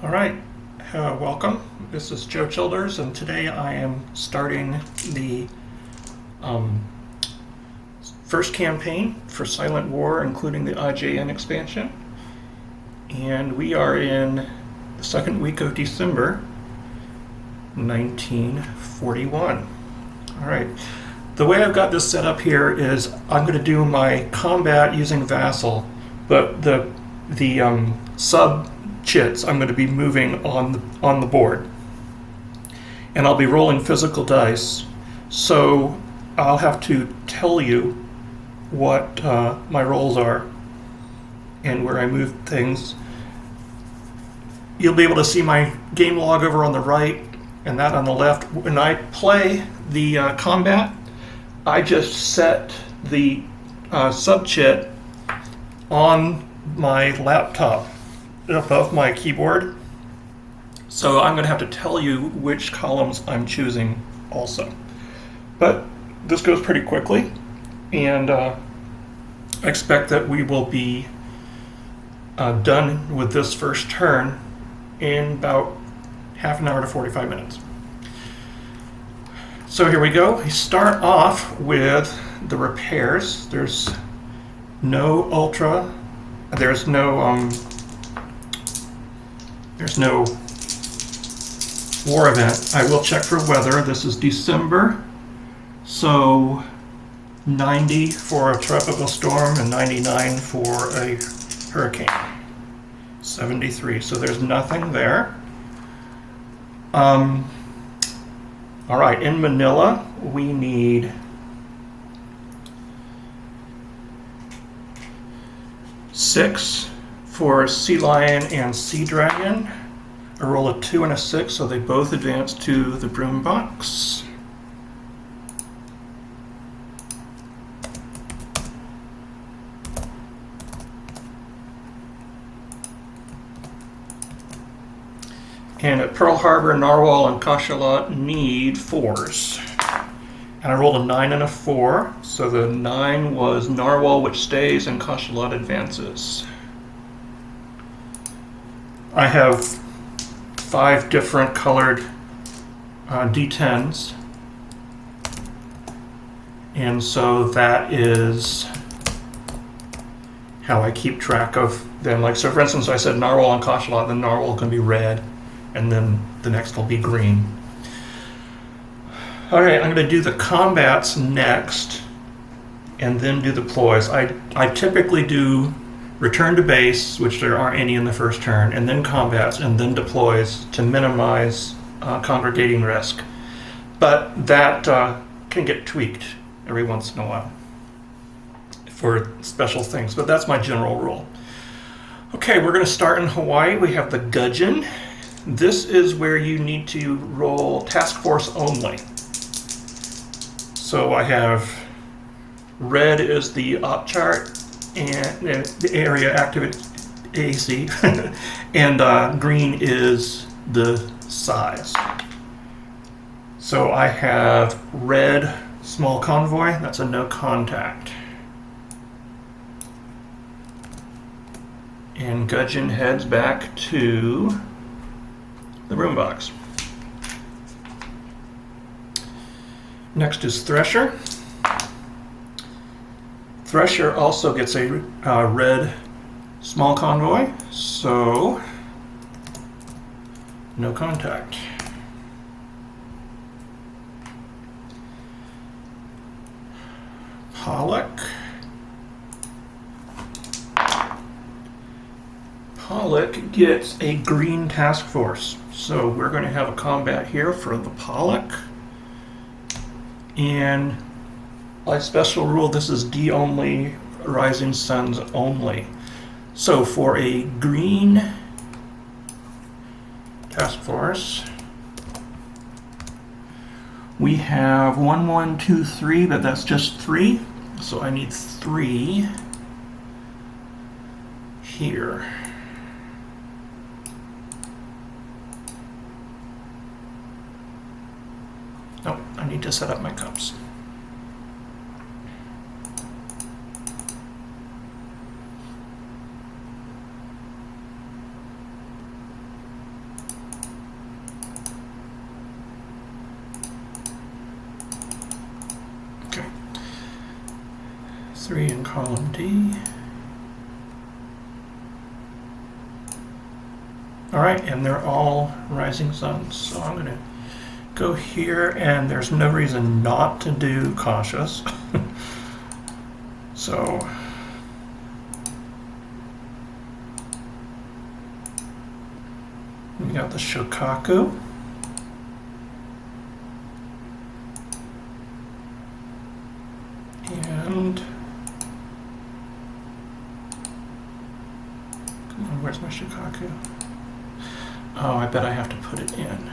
All right, welcome. This is Joe Childers, and today I am starting the um, first campaign for Silent War, including the IJN expansion. And we are in the second week of December, 1941. All right. The way I've got this set up here is I'm going to do my combat using Vassal, but the sub chits I'm going to be moving on the board, and I'll be rolling physical dice. So I'll have to tell you what my rolls are and where I move things. You'll be able to see my game log over on the right and that on the left. When I play the combat, I just set the sub-chit on my laptop above my keyboard. So I'm going to have to tell you which columns I'm choosing also. But this goes pretty quickly, and I expect that we will be done with this first turn in about half an hour to 45 minutes. So here we go. We start off with the repairs. There's no ultra. There's no war event. I will check for weather. This is December, so 90 for a tropical storm and 99 for a hurricane. 73. So there's nothing there. All right, in Manila, we need 6 for Sea Lion and Sea Dragon. I roll a 2 and a 6, so they both advance to the broom box. And at Pearl Harbor, Narwhal and Cachalot need 4s. And I rolled a 9 and a 4, so the 9 was Narwhal, which stays, and Cachalot advances. I have 5 different colored D10s, and so that is how I keep track of them. Like, so for instance, I said Narwhal and Cachalot, then Narwhal can be red, and then the next will be green. All right, I'm going to do the combats next, and then do the ploys. I typically do return to base, which there aren't any in the first turn, and then combats, and then deploys to minimize congregating risk. But that can get tweaked every once in a while for special things, but that's my general rule. Okay, we're going to start in Hawaii. We have the Gudgeon. This is where you need to roll task force only. So I have red is the op chart and the area activate AC, and green is the size. So I have red small convoy, that's a no contact. And Gudgeon heads back to the room box. Next is Thresher. Thresher also gets a red small convoy, so no contact. Pollock. Pollock gets a green task force, so we're going to have a combat here for the Pollock. And by special rule, this is D only, Rising Suns only. So for a green task force, we have 1, 1, 2, 3, but that's just 3. So I need 3 here. Oh, I need to set up my cups. 3 in column D. All right, and they're all rising suns. So I'm going to go here, and there's no reason not to do cautious. So we got the Shokaku. And come on, where's my Shokaku? Oh, I bet I have to put it in.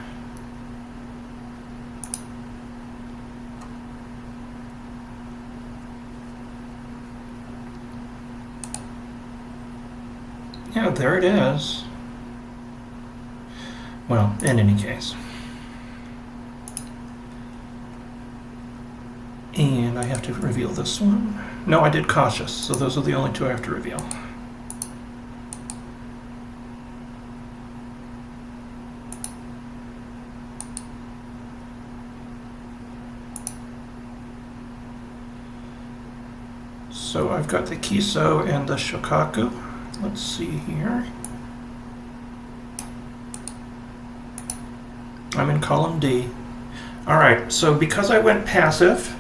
Yeah, there it is. Well, in any case. And I have to reveal this one. No, I did cautious, so those are the only two I have to reveal. So I've got the Kiso and the Shokaku. Let's see here. I'm in column D. All right, so because I went cautious,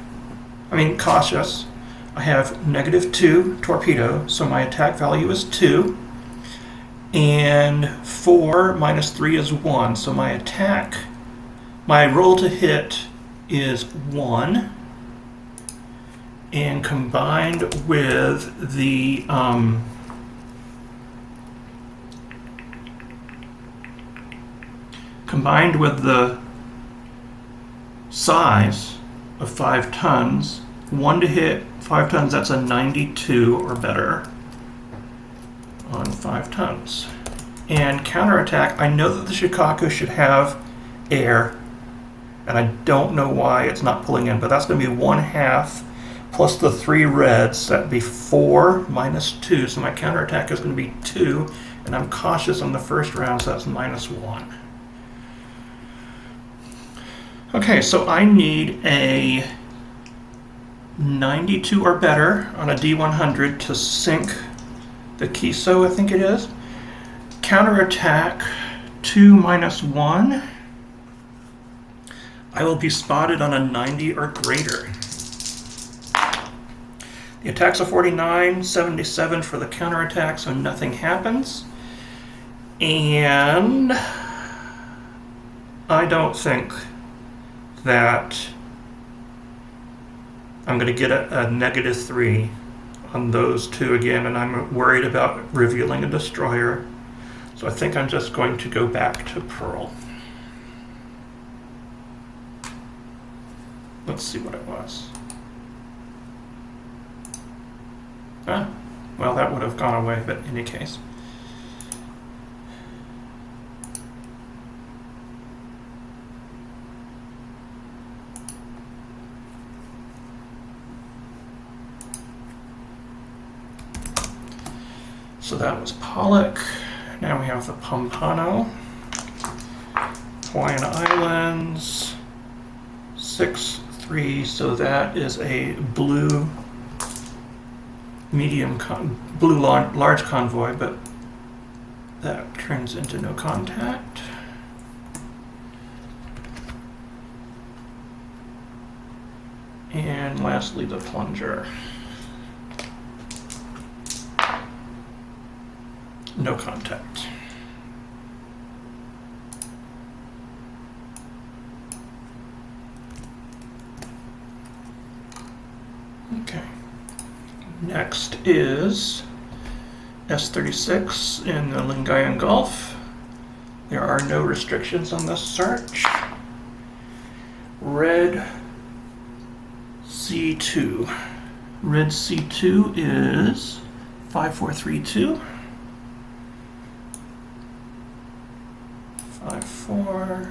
I have -2 torpedo, so my attack value is 2. And 4 minus 3 is 1, so my roll to hit is 1. And combined with the size of 5 tons, 1 to hit 5 tons, that's a 92 or better on 5 tons. And counterattack, I know that the Shokaku should have air, and I don't know why it's not pulling in, but that's going to be 1/2 plus the 3 reds, that'd be 4 minus 2, so my counterattack is going to be 2, and I'm cautious on the first round, so that's -1. Okay, so I need a 92 or better on a D100 to sink the Kiso, I think it is. Counterattack 2 minus 1. I will be spotted on a 90 or greater. The attack's a 49, 77 for the counterattack, so nothing happens. And I don't think that I'm going to get a -3 on those two again, and I'm worried about revealing a destroyer. So I think I'm just going to go back to Pearl. Let's see what it was. Ah, well, that would have gone away, but in any case. So that was Pollock. Now we have the Pompano. Hawaiian Islands. 6-3, so that is a blue large convoy, but that turns into no contact. And lastly, the Plunger. No contact. Okay. Next is S-36 in the Lingayen Gulf. There are no restrictions on this search. Red C2. Red C2 is 5432. 54.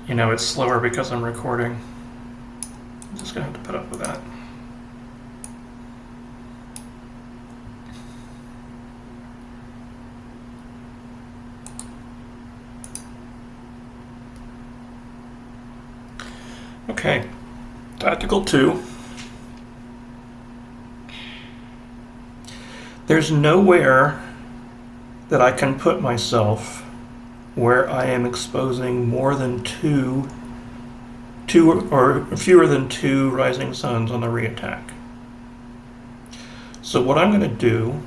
You know, it's slower because I'm recording. I'm just gonna have to put up with that. Okay, Tactical 2. There's nowhere that I can put myself where I am exposing more than two or fewer than 2 rising suns on the reattack. So what I'm going to do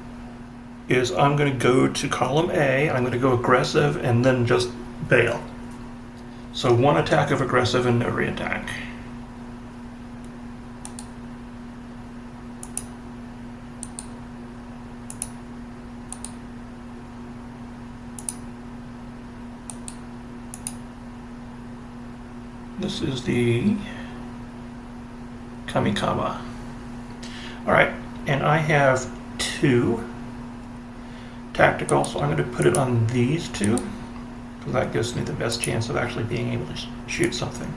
is I'm going to go to column A, I'm going to go aggressive and then just bail. So 1 attack of aggressive and no reattack. This is the Kamikawa. Alright, and I have 2 tactical, so I'm going to put it on these 2, because that gives me the best chance of actually being able to shoot something.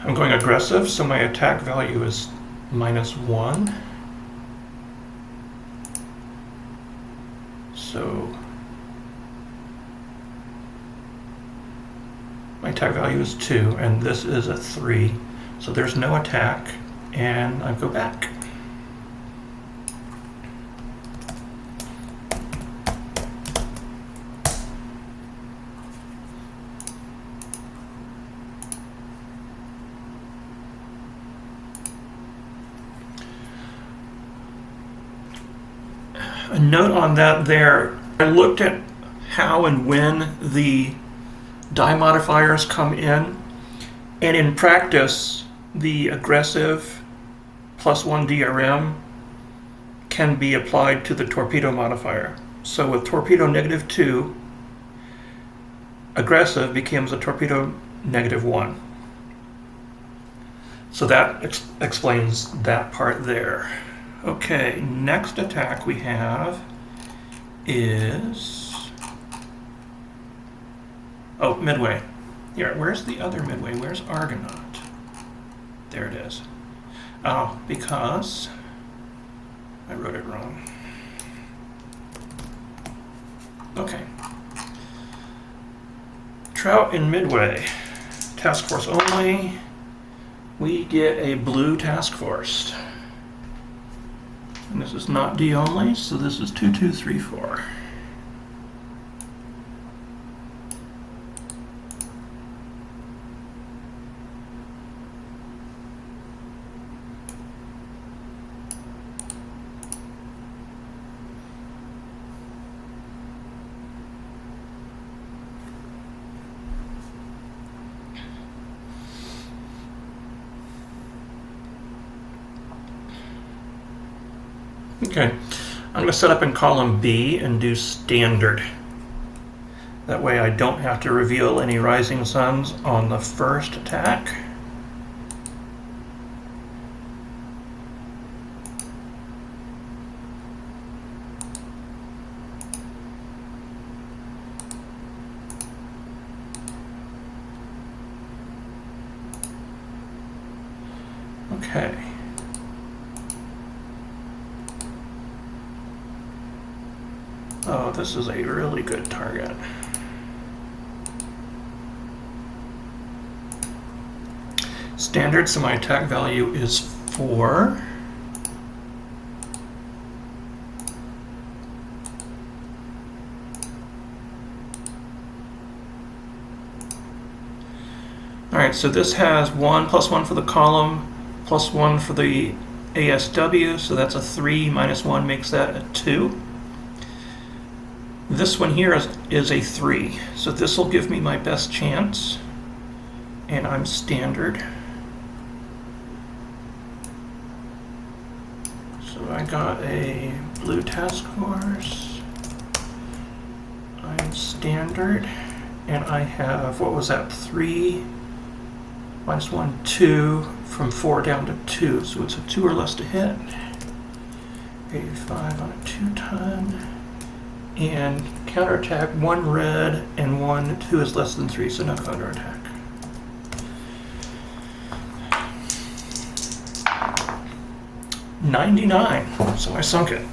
I'm going aggressive, so my attack value is -1. So my attack value is 2, and this is a 3. So there's no attack, and I go back. A note on that there, I looked at how and when the die modifiers come in, and in practice the aggressive +1 DRM can be applied to the torpedo modifier. So with torpedo -2, aggressive becomes a torpedo -1. So that explains that part there. Okay, next attack we have is... oh, Midway. Here, where's the other Midway? Where's Argonaut? There it is. Oh, because I wrote it wrong. Okay. Trout in Midway. Task force only. We get a blue task force. And this is not D only, so this is 2, 2, 3, 4. Okay, I'm going to set up in column B and do standard. That way I don't have to reveal any rising suns on the first attack. Okay. Oh, this is a really good target. Standard, so my attack value is 4. Alright, so this has 1 +1 for the column, +1 for the ASW, so that's a 3, -1 makes that a 2. This one here is a 3, so this will give me my best chance, and I'm standard. So I got a blue task force, I'm standard, and I have, what was that, 3, -1, 2, from 4 down to 2, so it's a 2 or less to hit. 85 on a 2-ton. And counterattack, 1 red and 1, 2 is less than 3, so no counterattack. $99, so I sunk it.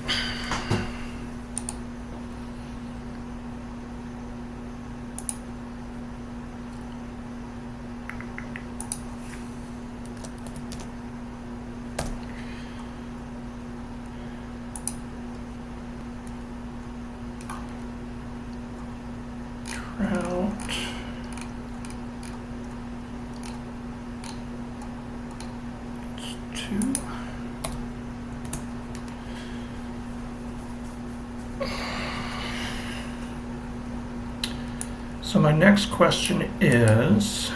So my next question is,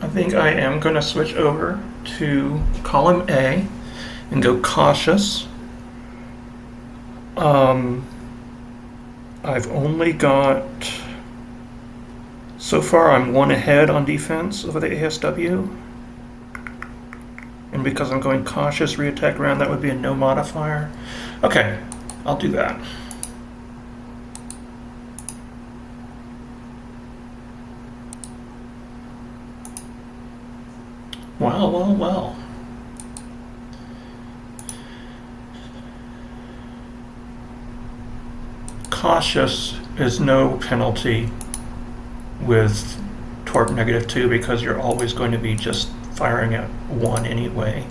I think I am going to switch over to column A and go cautious. I've only got, so far I'm one ahead on defense over the ASW. And because I'm going cautious, re-attack round, that would be a no modifier. Okay, I'll do that. Well, well, well. Cautious is no penalty with torque -2 because you're always going to be just firing at 1 anyway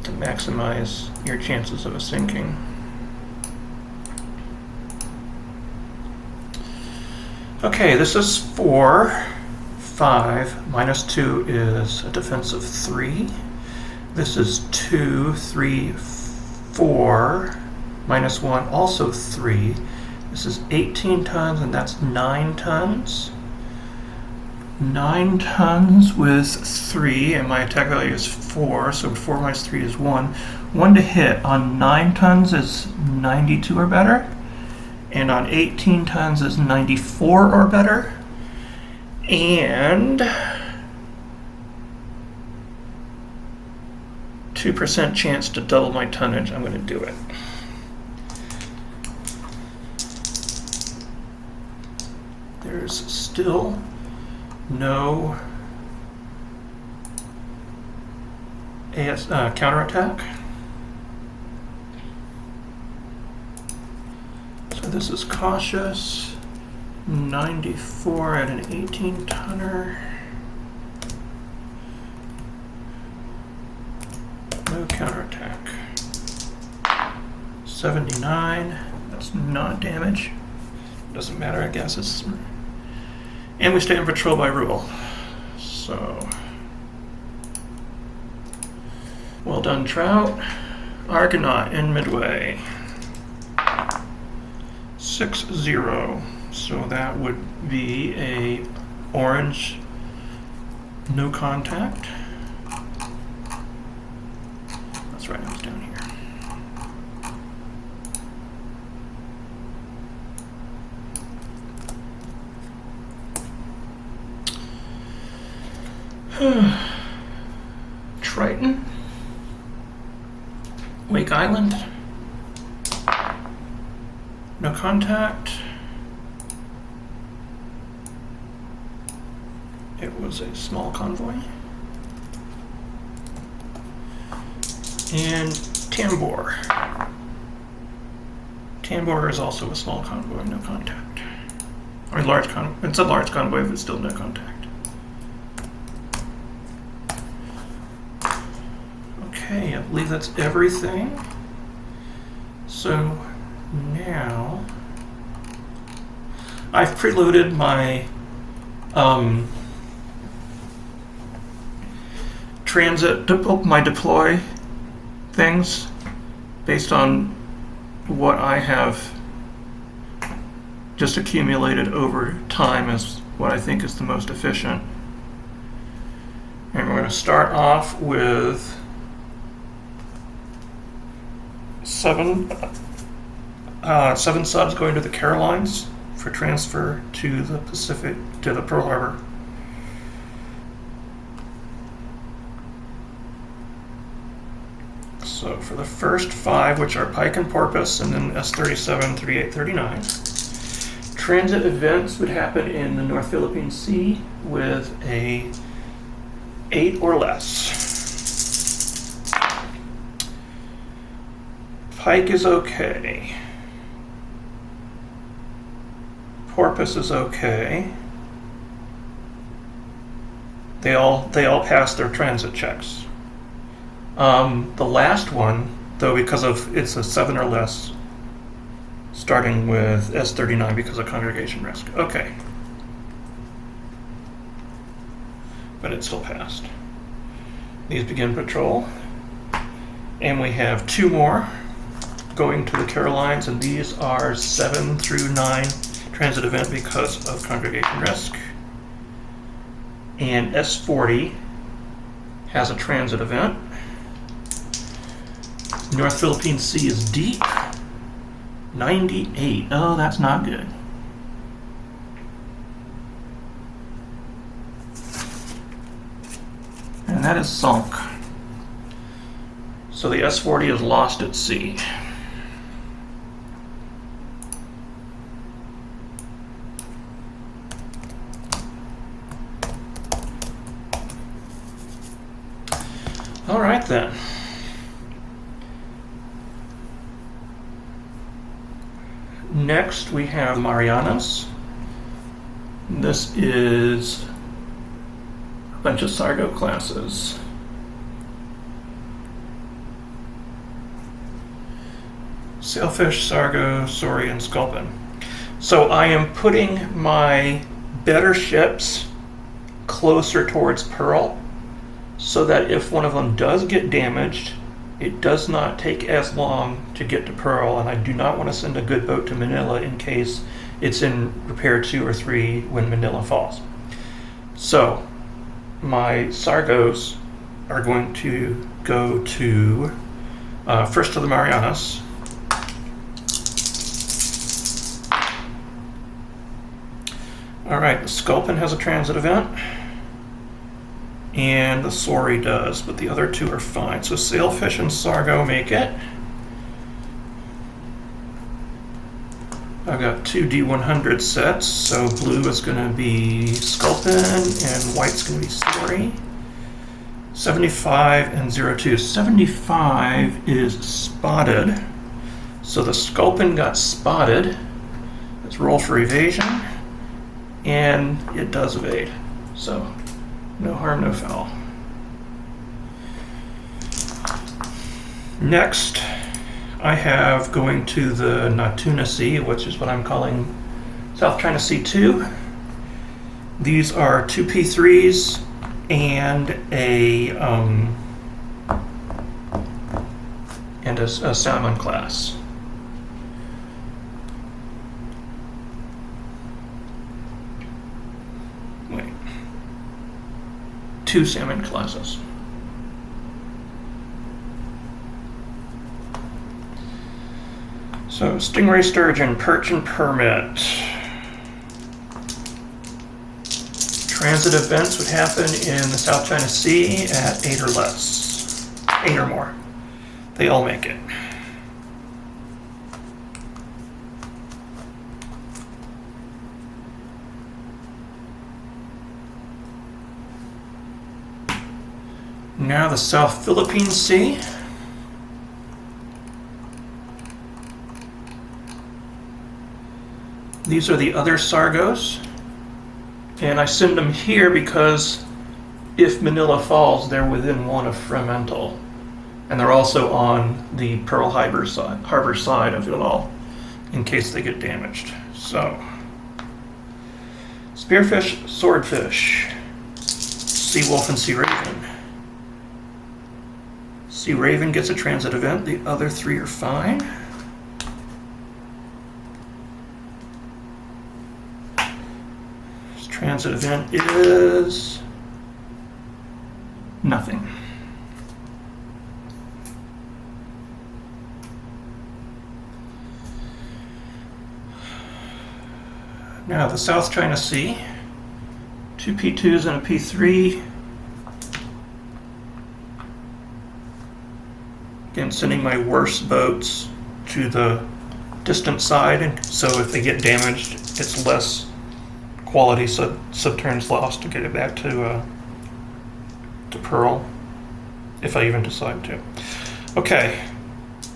to maximize your chances of a sinking. Okay, this is 4, 5, -2 is a defense of 3. This is 2, 3, 4, -1, also 3. This is 18 tons, and that's 9 tons. 9 tons with 3, and my attack value is 4, so 4 minus 3 is 1. 1 to hit on 9 tons is 92 or better, and on 18 tons is 94 or better. And 2% chance to double my tonnage. I'm going to do it. There's still no counterattack. So this is cautious. 94 at an 18 tonner. No counterattack. 79. That's not damage. Doesn't matter, I guess. It's, and we stay in patrol by rule. So, well done, Trout. Argonaut in Midway. 6-0. So that would be a orange no contact. Let's write those down here. Triton. Wake Island. No contact. It was a small convoy. And Tambor. Tambor is also a small convoy, no contact. Or large convoy. It's a large convoy, but still no contact. Okay, I believe that's everything. So now I've preloaded my my deploy things based on what I have just accumulated over time as what I think is the most efficient. And we're going to start off with 7 subs going to the Carolines for transfer to the Pacific, to the Pearl Harbor. So for the first 5, which are Pike and Porpoise, and then S-37, 38, 39, transit events would happen in the North Philippine Sea with a 8 or less. Pike is okay. Porpoise is okay. They all pass their transit checks. The last one, though, because of it's a 7 or less, starting with S39 because of congregation risk. Okay. But it still passed. These begin patrol. And we have 2 more going to the Carolines, and these are 7 through 9 transit event because of congregation risk. And S40 has a transit event. North Philippine Sea is deep. 98. Oh, that's not good. And that is sunk. So the S40 is lost at sea. All right then. Next we have Marianas. This is a bunch of Sargo classes. Sailfish, Sargo, Sori, and Sculpin. So I am putting my better ships closer towards Pearl so that if one of them does get damaged, it does not take as long to get to Pearl, and I do not want to send a good boat to Manila in case it's in repair 2 or 3 when Manila falls. So my Sargos are going to go to first to the Marianas. All right, the Sculpin has a transit event, and the Sori does, but the other 2 are fine. So Sailfish and Sargo make it. I've got 2 D100 sets, so blue is going to be Sculpin and white's going to be Sori. 75 and 02. 75 is spotted, so the Sculpin got spotted. Let's roll for evasion. And it does evade, so no harm, no foul. Next, I have going to the Natuna Sea, which is what I'm calling South China Sea 2. These are 2 P3s and a salmon class. Wait. 2 salmon classes. So, Stingray, Sturgeon, Perch, and Permit. Transit events would happen in the South China Sea at 8 or less. 8 or more. They all make it. Now the South Philippine Sea. These are the other Sargos. And I send them here because if Manila falls, they're within 1 of Fremantle. And they're also on the Pearl Harbor side of it all, in case they get damaged. So, Spearfish, Swordfish, Sea Wolf, and Sea Raven. Sea Raven gets a transit event. The other 3 are fine. This transit event is nothing. Now the South China Sea, 2 P2s and a P3. Again, sending my worst boats to the distant side, and so if they get damaged, it's less quality subturns lost to get it back to Pearl, if I even decide to. Okay,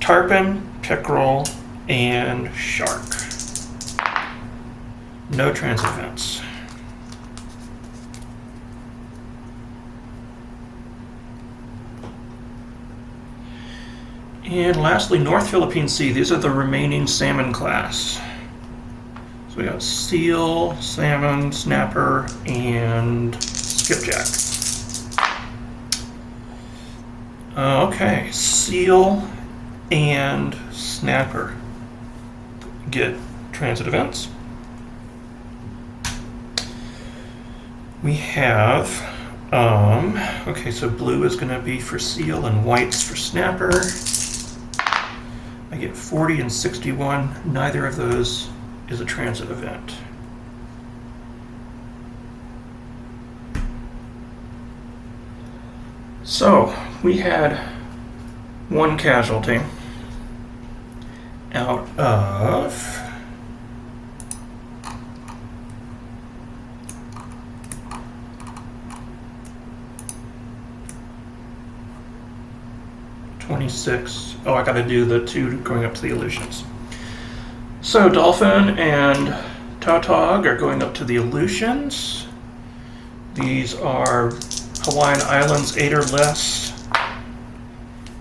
tarpon, pickerel, and shark. No transit events. And lastly, North Philippine Sea. These are the remaining salmon class. So we got seal, salmon, snapper, and skipjack. Okay, seal and snapper get transit events. We have, okay, so blue is going to be for seal and white's for snapper. I get 40 and 61. Neither of those is a transit event. So we had one casualty out of 26. Oh, I got to do the 2 going up to the Aleutians. So Dolphin and Tautog are going up to the Aleutians. These are Hawaiian Islands 8 or less,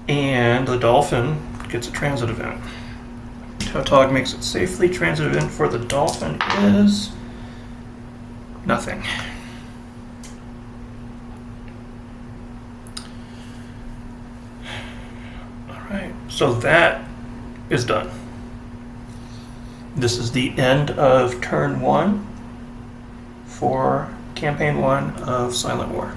and the Dolphin gets a transit event. Tautog makes it safely. Transit event for the Dolphin is nothing. Alright, so that is done. This is the end of turn 1 for campaign 1 of Silent War.